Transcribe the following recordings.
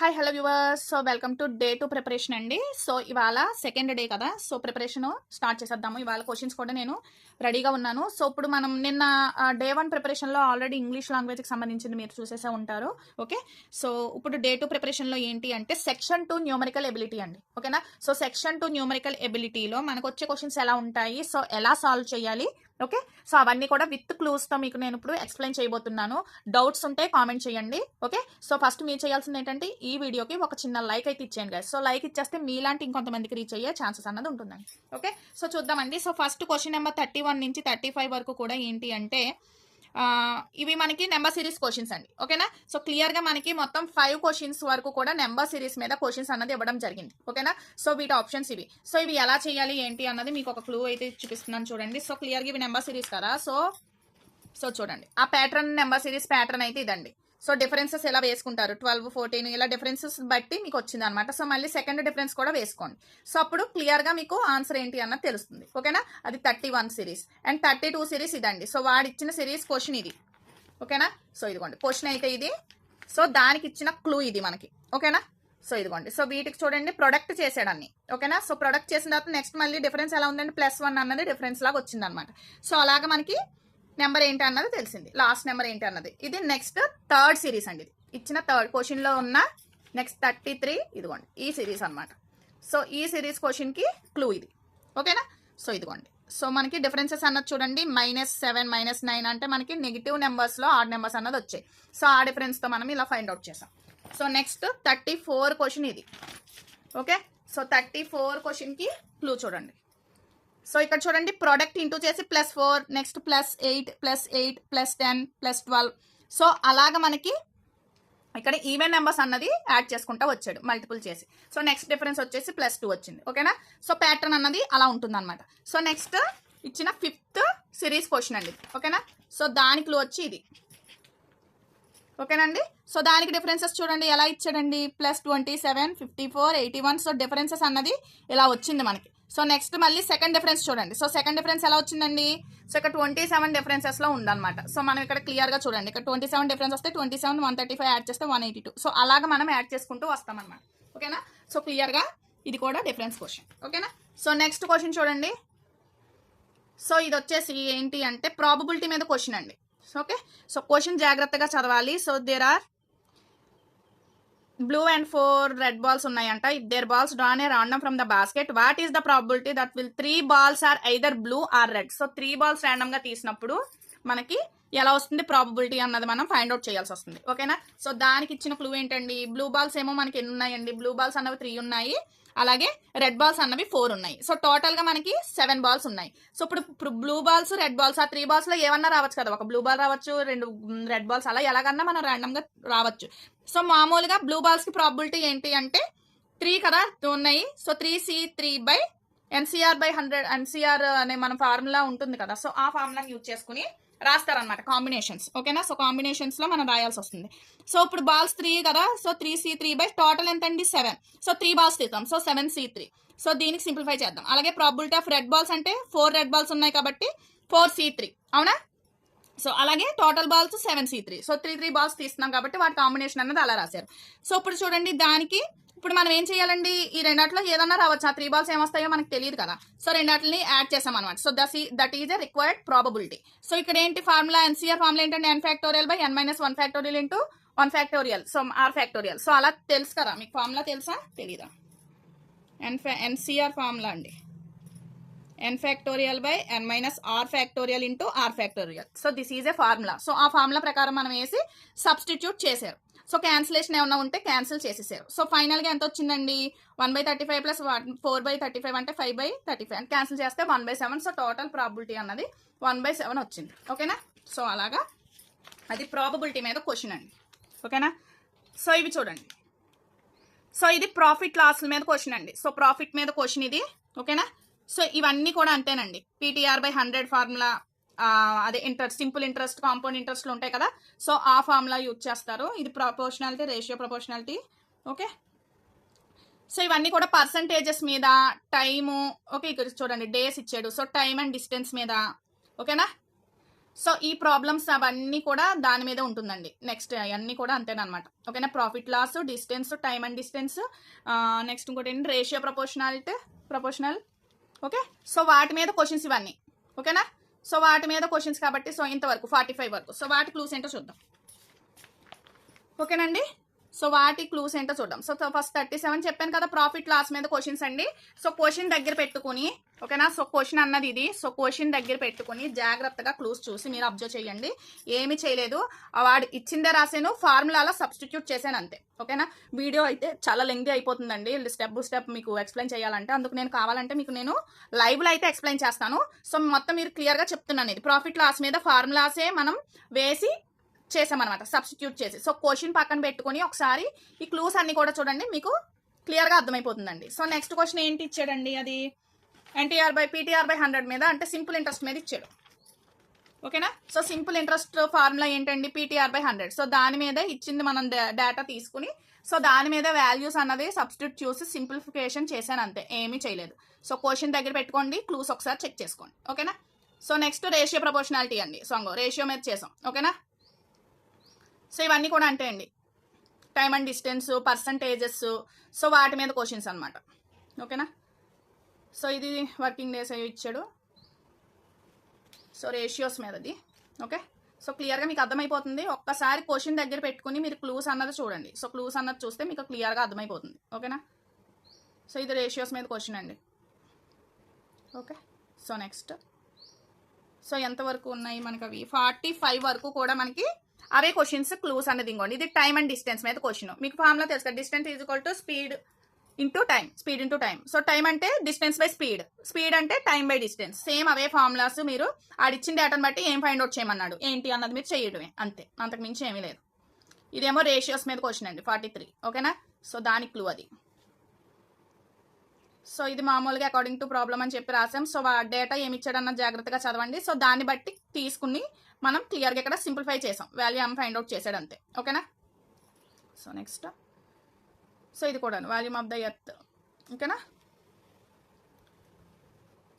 Hi hello viewers. So welcome to day 2 preparation అండి. So ఇవాళ second day కదా, so preparation start చేసేద్దాము. ఇవాళ క్వశ్చన్స్ కూడా నేను రెడీగా ఉన్నాను. సో ఇప్పుడు మనం నిన్న డే 1 ప్రిపరేషన్లో ఆల్రెడీ ఇంగ్లీష్ లాంగ్వేజ్కి సంబంధించింది మీరు చూసేసే ఉంటారు. ఓకే, సో ఇప్పుడు డే 2 ప్రిపరేషన్లో ఏంటి అంటే సెక్షన్ 2 న్యూమరికల్ ఎబిలిటీ అండి. ఓకేనా, సో సెక్షన్ 2 న్యూమరికల్ ఎబిలిటీలో మనకు వచ్చే క్వశ్చన్స్ ఎలా ఉంటాయి, సో ఎలా సాల్వ్ చేయాలి, ఓకే, సో అవన్నీ కూడా విత్ క్లూస్తో మీకు నేను ఇప్పుడు ఎక్స్ప్లెయిన్ చేయబోతున్నాను. డౌట్స్ ఉంటే కామెంట్ చేయండి. ఓకే, సో ఫస్ట్ మీరు చేయాల్సింది ఏంటంటే ఈ వీడియోకి ఒక చిన్న లైక్ అయితే ఇచ్చేయండి గైస్. సో లైక్ ఇచ్చేస్తే మీలాంటి ఇంకొంతమందికి రీచ్ అయ్యే ఛాన్సెస్ అన్నది ఉంటుందండి. ఓకే, సో చూద్దామండి. సో ఫస్ట్ క్వశ్చన్ నెంబర్ 31 నుంచి 35 వరకు కూడా ఏంటి అంటే ఇవి మనకి నెంబర్ సిరీస్ క్వశ్చన్స్ అండి. ఓకేనా, సో క్లియర్గా మనకి మొత్తం 5 క్వశ్చన్స్ వరకు కూడా నెంబర్ సిరీస్ మీద క్వశ్చన్స్ అన్నది ఇవ్వడం జరిగింది. ఓకేనా, సో వీటి ఆప్షన్స్ ఇవి. సో ఇవి ఎలా చేయాలి ఏంటి అన్నది మీకు ఒక క్లూ అయితే చూపిస్తున్నాను చూడండి. సో క్లియర్గా ఇవి నెంబర్ సిరీస్ కదా, సో చూడండి ఆ ప్యాటర్న్ నెంబర్ సిరీస్ ప్యాటర్న్ అయితే ఇదండి. సో డిఫరెన్సెస్ ఎలా వేసుకుంటారు 12, 14 ఇలా డిఫరెన్సెస్ బట్టి మీకు వచ్చింది అనమాట. సో మళ్ళీ సెకండ్ డిఫరెన్స్ కూడా వేసుకోండి. సో అప్పుడు క్లియర్గా మీకు ఆన్సర్ ఏంటి అన్నది తెలుస్తుంది. ఓకేనా, అది 31 సిరీస్ అండ్ 32 సిరీస్ ఇదండి. సో వాడు ఇచ్చిన సిరీస్ క్వశ్చన్ ఇది. ఓకేనా, సో ఇదిగోండి క్వశ్చన్ అయితే ఇది. సో దానికి ఇచ్చిన క్లూ ఇది మనకి. ఓకేనా, సో ఇదిగోండి. సో వీటికి చూడండి ప్రొడక్ట్ చేసాడన్ని. ఓకేనా, సో ప్రొడక్ట్ చేసిన తర్వాత నెక్స్ట్ మళ్ళీ డిఫరెన్స్ ఎలా ఉందండి +1 అన్నది డిఫరెన్స్ లాగా వచ్చింది అనమాట. సో అలాగా మనకి నెంబర్ ఏంటి అన్నది తెలిసింది, లాస్ట్ నెంబర్ ఏంటి అన్నది. ఇది నెక్స్ట్ థర్డ్ సిరీస్ అండి. ఇది ఇచ్చిన థర్డ్ క్వశ్చన్లో ఉన్న నెక్స్ట్ 33 ఇదిగోండి ఈ సిరీస్ అనమాట. సో ఈ సిరీస్ క్వశ్చన్కి క్లూ ఇది. ఓకేనా, సో ఇదిగోండి. సో మనకి డిఫరెన్సెస్ అన్నది చూడండి -7 -9 అంటే మనకి నెగిటివ్ నెంబర్స్లో ఆడ్ నెంబర్స్ అన్నది వచ్చాయి. సో ఆ డిఫరెన్స్తో మనం ఇలా ఫైండ్ అవుట్ చేసాం. సో నెక్స్ట్ 34 క్వశ్చన్ ఇది. ఓకే, సో 34 క్వశ్చన్కి క్లూ చూడండి. సో ఇక్కడ చూడండి ప్రోడక్ట్ ఇంటూ చేసి +4 నెక్స్ట్ +8 +8 +10 +12. సో అలాగా మనకి ఇక్కడ ఈవెన్ నెంబర్స్ అన్నది యాడ్ చేసుకుంటా వచ్చాడు మల్టిపుల్ చేసి. సో నెక్స్ట్ డిఫరెన్స్ వచ్చేసి +2 వచ్చింది. ఓకేనా, సో ప్యాటర్న్ అన్నది అలా ఉంటుంది అనమాట. సో నెక్స్ట్ ఇచ్చిన 5th సిరీస్ క్వశ్చన్ అండి. ఓకేనా, సో దానికి క్లూ వచ్చి ఇది. ఓకేనండి, సో దానికి డిఫరెన్సెస్ చూడండి ఎలా ఇచ్చాడండి +27 54 81. సో డిఫరెన్సెస్ అన్నది ఇలా వచ్చింది మనకి. సో నెక్స్ట్ మళ్ళీ సెకండ్ డిఫరెన్స్ చూడండి. సో సెకండ్ డిఫరెన్స్ ఎలా వచ్చిందండి, సో ఇక్కడ 27 డిఫరెన్సెస్లో ఉందన్నమాట. సో మనం ఇక్కడ క్లియర్గా చూడండి ఇక్కడ 27 డిఫరెన్స్ వస్తే 27 135 యాడ్ చేస్తే 182. సో అలాగా మనం యాడ్ చేసుకుంటూ వస్తామన్నమాట. ఓకేనా, సో క్లియర్గా ఇది కూడా డిఫరెన్స్ క్వశ్చన్. ఓకేనా, సో నెక్స్ట్ క్వశ్చన్ చూడండి. సో ఇది వచ్చేసి ఏంటి అంటే ప్రాబబిలిటీ మీద క్వశ్చన్ అండి. ఓకే, సో క్వశ్చన్ జాగ్రత్తగా చదవాలి. So there are blue and 4 red balls ఉన్నాయంట. if their balls drawn a random from the basket, what is the probability that will 3 balls are either blue or red? So 3 balls random గా తీసినప్పుడు మనకి ఎలా వస్తుంది probability అన్నది మనం find out చేయాల్సి వస్తుంది. ఓకేనా, సో దానికి ఇచ్చిన క్లూ ఏంటండి, బ్లూ బాల్స్ ఏమో మనకి ఎన్ని ఉన్నాయండి, బ్లూ బాల్స్ అన్నవి 3 ఉన్నాయి, అలాగే రెడ్ బాల్స్ అన్నవి 4 ఉన్నాయి. సో టోటల్గా మనకి 7 బాల్స్ ఉన్నాయి. సో ఇప్పుడు బ్లూ బాల్స్ రెడ్ బాల్స్ ఆ 3 బాల్స్లో ఏమన్నా రావచ్చు కదా, ఒక బ్లూ బాల్ రావచ్చు 2 రెడ్ బాల్స్, అలా ఎలాగన్నా మనం ర్యాండమ్గా రావచ్చు. సో మామూలుగా బ్లూ బాల్స్కి ప్రాబిలిటీ ఏంటి అంటే 3 కదా ఉన్నాయి. సో 3C3/NCR/100 NCR అనే మన ఫార్ములా ఉంటుంది కదా, సో ఆ ఫార్ములాని యూజ్ చేసుకుని రాస్తారనమాట కాంబినేషన్స్. ఓకేనా, సో కాంబినేషన్స్లో మనం రాయాల్సి వస్తుంది. సో ఇప్పుడు బాల్స్ 3 కదా, సో 3C3 టోటల్ ఎంత అండి 7. సో 3 బాల్స్ తీద్దాం, సో 7C3. సో దీనికి సింప్లిఫై చేద్దాం. అలాగే ప్రాబిలిటీ ఆఫ్ రెడ్ బాల్స్ అంటే 4 రెడ్ బాల్స్ ఉన్నాయి కాబట్టి 4C3 అవునా. సో అలాగే total balls 7C3. So 3 balls తీస్తున్నాం కాబట్టి వాటి కాంబినేషన్ అన్నది అలా రాశారు. సో ఇప్పుడు చూడండి దానికి ఇప్పుడు మనం ఏం చేయాలండి, ఈ రెండాట్లో ఏదన్నా రావచ్చు. ఆ 3 బాల్స్ ఏమొస్తాయో మనకు తెలియదు కదా, సో రెండాటిని యాడ్ చేసాం అనమాట. So that is a required probability. So ఇక్కడ ఏంటి ఫార్ములా, NCR ఫార్ములా ఏంటంటే n⁻1/n−1 into 1 so r. So అలా తెలుసు కదా మీకు, ఫార్ములా తెలుసా తెలీదా, NCR ఫార్ములా అండి n⁻n−r into r. So this is a formula. So ఆ ఫార్ములా ప్రకారం మనం వేసి సబ్స్టిట్యూట్ చేశారు. సో క్యాన్సిలేషన్ ఏమన్నా ఉంటే క్యాన్సిల్ చేసేసారు. సో ఫైనల్గా ఎంత వచ్చిందండి 1/35 + 4/35 అంటే 5/35 అని క్యాన్సిల్ చేస్తే 1/7. సో టోటల్ ప్రాబిలిటీ అన్నది 1/7 వచ్చింది. ఓకేనా, సో అలాగా అది ప్రాబబిలిటీ మీద క్వశ్చన్ అండి. ఓకేనా, సో ఇవి చూడండి. సో ఇది ప్రాఫిట్ లాస్ మీద క్వశ్చన్ అండి. సో ప్రాఫిట్ మీద క్వశ్చన్ ఇది. ఓకేనా, సో ఇవన్నీ కూడా అంతేనండి. PTR/100 ఫార్ములా, అదే సింపుల్ ఇంట్రెస్ట్ కాంపౌండ్ ఇంట్రెస్ట్లు ఉంటాయి కదా, సో ఆ ఫార్ములా యూజ్ చేస్తారు. ఇది proportionality, ratio proportionality. Okay, so ఇవన్నీ కూడా పర్సంటేజెస్ మీద, టైము. ఓకే, ఇక్కడ చూడండి డేస్ ఇచ్చాడు, సో టైమ్ అండ్ డిస్టెన్స్ మీద. ఓకేనా, సో ఈ ప్రాబ్లమ్స్ అవన్నీ కూడా దాని మీద ఉంటుందండి. నెక్స్ట్ అవన్నీ కూడా అంతేనమాట. ఓకేనా, profit loss, distance, time and distance, next ఇంకోటి ఏంటి రేషియో ప్రపోర్షనల్. ఓకే, సో వాటి మీద క్వశ్చన్స్ ఇవన్నీ. ఓకేనా, సో వాటి మీద క్వశ్చన్స్ కాబట్టి సో ఇంతవరకు 45 వరకు. సో వాటి క్లూస్ ఏంటో చూద్దాం. ఓకేనండి, సో వాటి క్లూస్ ఏంటో చూద్దాం. సో ఫస్ట్ 37 చెప్పాను కదా ప్రాఫిట్ లాస్ మీద క్వశ్చన్స్ అండి. సో క్వశ్చన్ దగ్గర పెట్టుకుని, ఓకేనా, సో క్వశ్చన్ అన్నది ఇది. సో క్వశ్చన్ దగ్గర పెట్టుకుని జాగ్రత్తగా క్లూస్ చూసి మీరు అబ్జర్వ్ చేయండి. ఏమి చేయలేదు, వాడు ఇచ్చిందే రాసాను, ఫార్ములాలో సబ్స్టిట్యూట్ చేశాను అంతే. ఓకేనా, వీడియో అయితే చాలా లెంగ్తీ అయిపోతుందండి స్టెప్ బై స్టెప్ మీకు ఎక్స్ప్లెయిన్ చేయాలంటే. అందుకు నేను కావాలంటే మీకు నేను లైవ్లో అయితే ఎక్స్ప్లెయిన్ చేస్తాను. సో మొత్తం మీరు క్లియర్గా చెప్తున్నాను. ఇది ప్రాఫిట్ లాస్ మీద ఫార్ములాసే మనం వేసి చేసామన్నమాట, సబ్స్టిట్యూట్ చేసి. సో క్వశ్చన్ పక్కన పెట్టుకుని ఒకసారి ఈ క్లూస్ అన్ని కూడా చూడండి, మీకు క్లియర్గా అర్థమైపోతుందండి. సో నెక్స్ట్ క్వశ్చన్ ఏంటి ఇచ్చాడండి, అది ఎన్టీఆర్ బై పీటీఆర్ బై 100 మీద, అంటే సింపుల్ ఇంట్రెస్ట్ మీద ఇచ్చాడు. ఓకేనా, సో సింపుల్ ఇంట్రెస్ట్ ఫార్ములా ఏంటండి, పీటీఆర్ బై 100. సో దాని మీద ఇచ్చింది మనం డేటా తీసుకుని, సో దాని మీద వాల్యూస్ అన్నది సబ్స్టిట్యూట్ చూసి సింప్లిఫికేషన్ చేశాను అంతే, ఏమీ చేయలేదు. సో క్వశ్చన్ దగ్గర పెట్టుకోండి, క్లూస్ ఒకసారి చెక్ చేసుకోండి. ఓకేనా, సో నెక్స్ట్ రేషియో ప్రపోర్షనాలిటీ అండి. సో రేషియో మీద చేసాం. ఓకేనా, సో ఇవన్నీ కూడా అంటే అండి time and distance, percentages, so వాటి మీద క్వశ్చన్స్ అనమాట. ఓకేనా, సో ఇది వర్కింగ్ డేస్ అవి ఇచ్చాడు. సో రేషియోస్ మీదది. ఓకే, సో క్లియర్గా మీకు అర్థమైపోతుంది. ఒక్కసారి క్వశ్చన్ దగ్గర పెట్టుకుని మీరు క్లూస్ అన్నది చూడండి. సో క్లూస్ అన్నది చూస్తే మీకు క్లియర్గా అర్థమైపోతుంది. ఓకేనా, సో ఇది రేషియోస్ మీద క్వశ్చన్ అండి. ఓకే, సో నెక్స్ట్ సో ఎంతవరకు ఉన్నాయి మనకి అవి 45 వరకు కూడా మనకి అవే క్వశ్చన్స్ క్లూస్ అనేది. ఇంకోండి ఇది టైమ్ అండ్ డిస్టెన్స్ మీద క్వశ్చన్. మీకు ఫార్ములా తెలుసు కదా, distance is equal to speed into time. So time అంటే డిస్టెన్స్ బై స్పీడ్ అంటే time by distance. Same away formulas మీరు ఆడిచ్చిన డేటాను బట్టి ఏం ఫైండ్ అవుట్ చేయమన్నాడు ఏంటి అన్నది మీరు చేయడమే అంతే, అంతకు మించి ఏమీ లేదు. ఇదేమో రేషియోస్ మీద క్వశ్చన్ అండి 43. ఓకేనా, సో దాని క్లూ అది. సో ఇది మామూలుగా అకార్డింగ్ టు ప్రాబ్లమ్ అని చెప్పి రాసాం. సో డేటా ఏమి ఇచ్చాడన్న జాగ్రత్తగా చదవండి. సో దాన్ని బట్టి తీసుకుని మనం క్లియర్గా ఇక్కడ సింప్లిఫై చేసాం, వాల్యూ ఏం ఫైండ్ అవుట్ చేసాడు అంతే. ఓకేనా, సో నెక్స్ట్ సో ఇది కూడా వాల్యూమ్ ఆఫ్ ద ఎర్త్. ఓకేనా,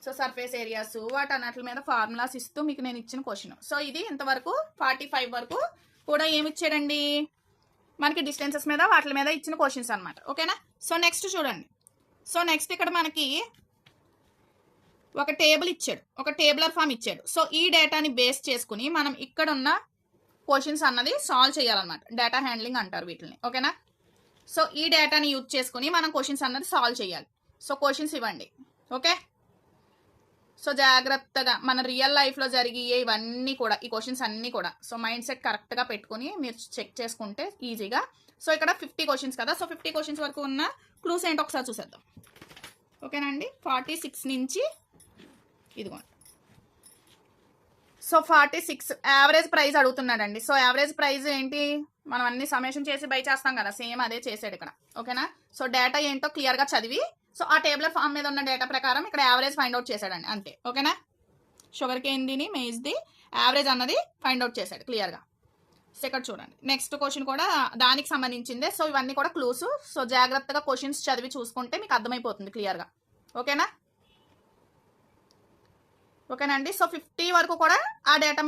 సో సర్ఫేస్ ఏరియాస్ వాటన్నిటి మీద ఫార్ములాస్ ఇస్తూ మీకు నేను ఇచ్చిన క్వశ్చన్. సో ఇది ఇంతవరకు 45 వరకు కూడా ఏమి ఇచ్చాడండి మనకి డిస్టెన్సెస్ మీద వాటి మీద ఇచ్చిన క్వశ్చన్స్ అనమాట. ఓకేనా, సో నెక్స్ట్ చూడండి. సో నెక్స్ట్ ఇక్కడ మనకి ఒక టేబుల్ ఇచ్చాడు, ఒక టేబులర్ ఫామ్ ఇచ్చాడు. సో ఈ డేటాని బేస్ చేసుకుని మనం ఇక్కడ ఉన్న క్వశ్చన్స్ అన్నది సాల్వ్ చేయాలన్నమాట. డేటా హ్యాండ్లింగ్ అంటారు వీటిని. ఓకేనా, సో ఈ డేటాని యూజ్ చేసుకుని మనం క్వశ్చన్స్ అన్నది సాల్వ్ చేయాలి. సో క్వశ్చన్స్ ఇవ్వండి. ఓకే, సో జాగ్రత్తగా మన రియల్ లైఫ్లో జరిగే ఇవన్నీ కూడా ఈ క్వశ్చన్స్ అన్నీ కూడా సో మైండ్ సెట్ కరెక్ట్గా పెట్టుకుని మీరు చెక్ చేసుకుంటే ఈజీగా. సో ఇక్కడ 50 క్వశ్చన్స్ కదా, సో 50 క్వశ్చన్స్ వరకు ఉన్న క్లూస్ ఏంటో ఒకసారి చూసేద్దాం. ఓకేనా అండి, 46 నుంచి ఇదిగోండి. సో 46 యావరేజ్ ప్రైస్ అడుగుతున్నాడండి. సో యావరేజ్ ప్రైస్ ఏంటి, మనం అన్ని సమేషన్ చేసి బై చేస్తాం కదా, సేమ్ అదే చేసాడు ఇక్కడ. ఓకేనా, సో డేటా ఏంటో క్లియర్గా చదివి సో ఆ టేబులర్ ఫామ్ మీద ఉన్న డేటా ప్రకారం ఇక్కడ యావరేజ్ ఫైండ్ అవుట్ చేశాడండి అంతే. ఓకేనా, షుగర్ కేన్ది మేజ్ది యావరేజ్ అన్నది ఫైండ్ అవుట్ చేశాడు క్లియర్గా. సో ఇక్కడ చూడండి నెక్స్ట్ క్వశ్చన్ కూడా దానికి సంబంధించిందే. సో ఇవన్నీ కూడా క్లూస్. సో జాగ్రత్తగా క్వశ్చన్స్ చదివి చూసుకుంటే మీకు అర్థమైపోతుంది క్లియర్గా. ఓకేనా, ఓకేనండి. సో 50 వరకు కూడా ఆ డేటా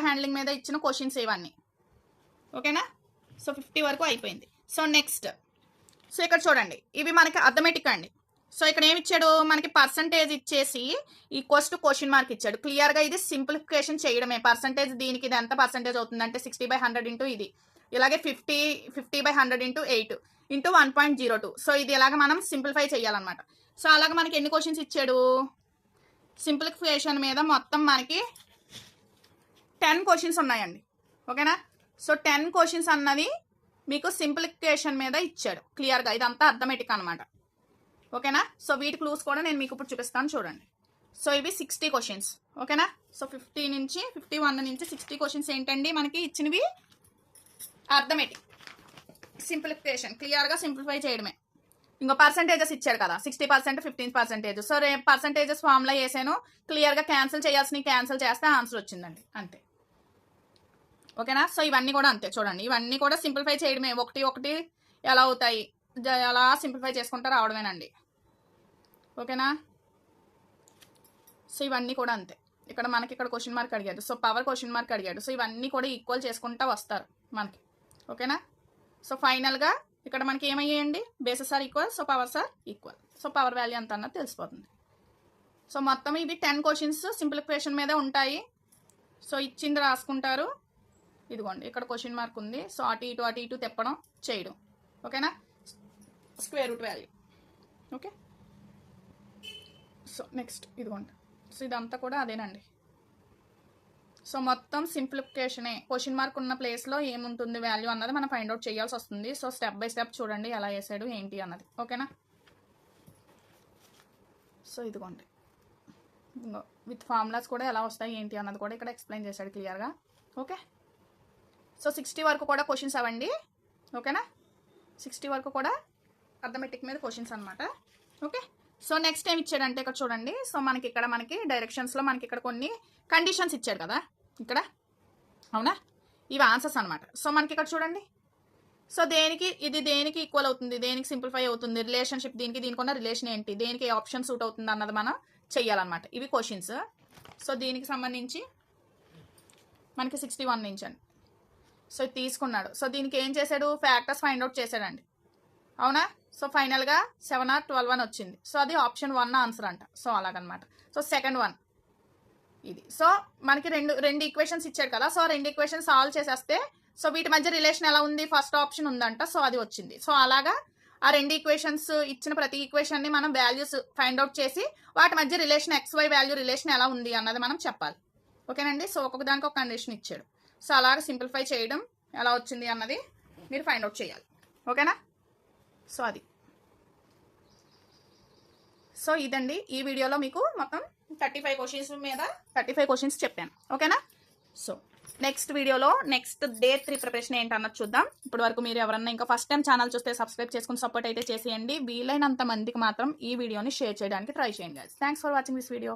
హ్యాండ్లింగ్ మీద ఇచ్చిన క్వశ్చన్స్ ఇవన్నీ. ఓకేనా, సో 50 వరకు అయిపోయింది. సో నెక్స్ట్ సో ఇక్కడ చూడండి ఇవి మనకి అర్థమెటిక్ అండి. సో ఇక్కడ ఏమి ఇచ్చాడు మనకి పర్సంటేజ్ ఇచ్చేసి ఈక్వల్స్ టు క్వశ్చన్ మార్క్ ఇచ్చాడు. క్లియర్గా ఇది సింప్లిఫికేషన్ చేయడమే. పర్సంటేజ్ దీనికి ఇది ఎంత పర్సంటేజ్ అవుతుందంటే 60/100 ఇంటూ ఇది, ఇలాగే 50/100 ఇంటూ 8 ఇంటూ 1.02. సో ఇది ఇలాగ మనం సింప్లిఫై చేయాలన్నమాట. సో అలాగే మనకి ఎన్ని క్వశ్చన్స్ ఇచ్చాడు సింప్లిఫికేషన్ మీద మొత్తం మనకి 10 క్వశ్చన్స్ ఉన్నాయండి. ఓకేనా, సో 10 క్వశ్చన్స్ అన్నది మీకు సింప్లిఫికేషన్ మీద ఇచ్చాడు క్లియర్గా. ఇదంతా అర్థమెటిక్ అనమాట. ఓకేనా, సో వీటి క్లూస్ కూడా నేను మీకు ఇప్పుడు చూపిస్తాను చూడండి. సో ఇవి 60 క్వశ్చన్స్. ఓకేనా, సో 51 నుంచి 60 క్వశ్చన్స్ ఏంటండి మనకి ఇచ్చినవి అర్థమెటిక్ సింప్లిఫికేషన్, క్లియర్గా సింప్లిఫై చేయడమే. ఇంకో పర్సంటేజెస్ ఇచ్చాడు కదా 60%, 15%. సో పర్సంటేజెస్ ఫార్ములా వేసాను, క్లియర్గా క్యాన్సిల్ చేయాల్సినవి క్యాన్సిల్ చేస్తే ఆన్సర్ వచ్చిందండి అంతే. ఓకేనా, సో ఇవన్నీ కూడా అంతే చూడండి, ఇవన్నీ కూడా సింప్లిఫై చేయడమే. ఒకటి ఎలా అవుతాయి అలా సింప్లిఫై చేసుకుంటూ రావడమేనండి. ఓకేనా, సో ఇవన్నీ కూడా అంతే. ఇక్కడ మనకి ఇక్కడ క్వశ్చన్ మార్క్ అడిగాడు, సో పవర్ క్వశ్చన్ మార్క్ అడిగాడు. సో ఇవన్నీ కూడా ఈక్వల్ చేసుకుంటా వస్తారు మనకి, ఓకేనా. సో ఫైనల్గా ఇక్కడ మనకి ఏమయ్యాయండి, bases are equal, so powers are equal. So power value ఎంత అన్నది తెలిసిపోతుంది. సో మొత్తం ఇవి 10 క్వశ్చన్స్ సింప్లిఫికేషన్ మీదే ఉంటాయి. సో ఇచ్చింది రాసుకుంటారు, ఇదిగోండి ఇక్కడ క్వశ్చన్ మార్క్ ఉంది. సో అటు ఇటు తిప్పడం చేయడం, ఓకేనా. Square root value, okay. So next ఇదిగోండి, సో ఇదంతా కూడా అదేనండి. సో మొత్తం సింప్లిఫికేషనే, క్వశ్చన్ మార్క్ ఉన్న ప్లేస్లో ఏముంటుంది వాల్యూ అన్నది మనం ఫైండ్ అవుట్ చేయాల్సి వస్తుంది. సో స్టెప్ బై స్టెప్ చూడండి ఎలా వేసాడు ఏంటి అన్నది, ఓకేనా. సో ఇదిగోండి విత్ ఫార్ములాస్ కూడా ఎలా వస్తాయి ఏంటి అన్నది కూడా ఇక్కడ ఎక్స్ప్లెయిన్ చేశాడు క్లియర్గా, ఓకే. సో 60 వరకు కూడా క్వశ్చన్స్ అవ్వండి, ఓకేనా. 60 వరకు కూడా అర్థమెటిక్ మీద క్వశ్చన్స్ అనమాట, ఓకే. సో నెక్స్ట్ ఏం ఇచ్చాడంటే ఇక్కడ చూడండి. సో మనకి డైరెక్షన్స్లో మనకి ఇక్కడ కొన్ని కండిషన్స్ ఇచ్చాడు కదా ఇక్కడ, అవునా. ఇవి ఆన్సర్స్ అనమాట. సో మనకి ఇక్కడ చూడండి, సో దేనికి ఈక్వల్ అవుతుంది, దేనికి సింప్లిఫై అవుతుంది, రిలేషన్షిప్ దీనికి ఉన్న రిలేషన్ ఏంటి, దేనికి ఆప్షన్ సూట్ అవుతుంది అన్నది మనం చెయ్యాలన్నమాట. ఇవి క్వశ్చన్స్. సో దీనికి సంబంధించి మనకి 61 నుంచి అండి. సో ఇది తీసుకున్నాడు. సో దీనికి ఏం చేశాడు, ఫ్యాక్టర్స్ ఫైండ్ అవుట్ చేశాడండి, అవునా. సో ఫైనల్గా 7 or 12 అని వచ్చింది. సో అది ఆప్షన్ 1 ఆన్సర్ అంట. సో అలాగనమాట. సో సెకండ్ వన్ ఇది. సో మనకి రెండు ఈక్వేషన్స్ ఇచ్చాడు కదా. సో 2 ఈక్వేషన్స్ సాల్వ్ చేసేస్తే సో వీటి మధ్య రిలేషన్ ఎలా ఉంది, ఫస్ట్ ఆప్షన్ ఉందంట. సో అది వచ్చింది. సో అలాగా ఆ 2 ఈక్వేషన్స్ ఇచ్చిన ప్రతి ఈక్వేషన్ని మనం వాల్యూస్ ఫైండ్ అవుట్ చేసి వాటి మధ్య రిలేషన్ XY వాల్యూ రిలేషన్ ఎలా ఉంది అన్నది మనం చెప్పాలి, ఓకేనండి. సో ఒక్కొక్క దానికి ఒక కండిషన్ ఇచ్చాడు. సో అలాగ సింప్లిఫై చేయడం ఎలా వచ్చింది అన్నది మీరు ఫైండ్ అవుట్ చేయాలి, ఓకేనా. సో అది. సో ఇదండి ఈ వీడియోలో మీకు మొత్తం 35 క్వశ్చన్స్ మీద 35 క్వశ్చన్స్ చెప్పాను, ఓకేనా. సో నెక్స్ట్ వీడియోలో నెక్స్ట్ డే 3 ప్రిపరేషన్ ఏంటన్నది చూద్దాం. ఇప్పటి వరకు మీరు ఎవరన్నా ఇంకా ఫస్ట్ టైం ఛానల్ చూస్తే సబ్స్క్రైబ్ చేసుకుని సపోర్ట్ అయితే చేసేయండి. వీలైనంత మందికి మాత్రం ఈ వీడియోని షేర్ చేయడానికి ట్రై చేయండి. Thanks for watching this video.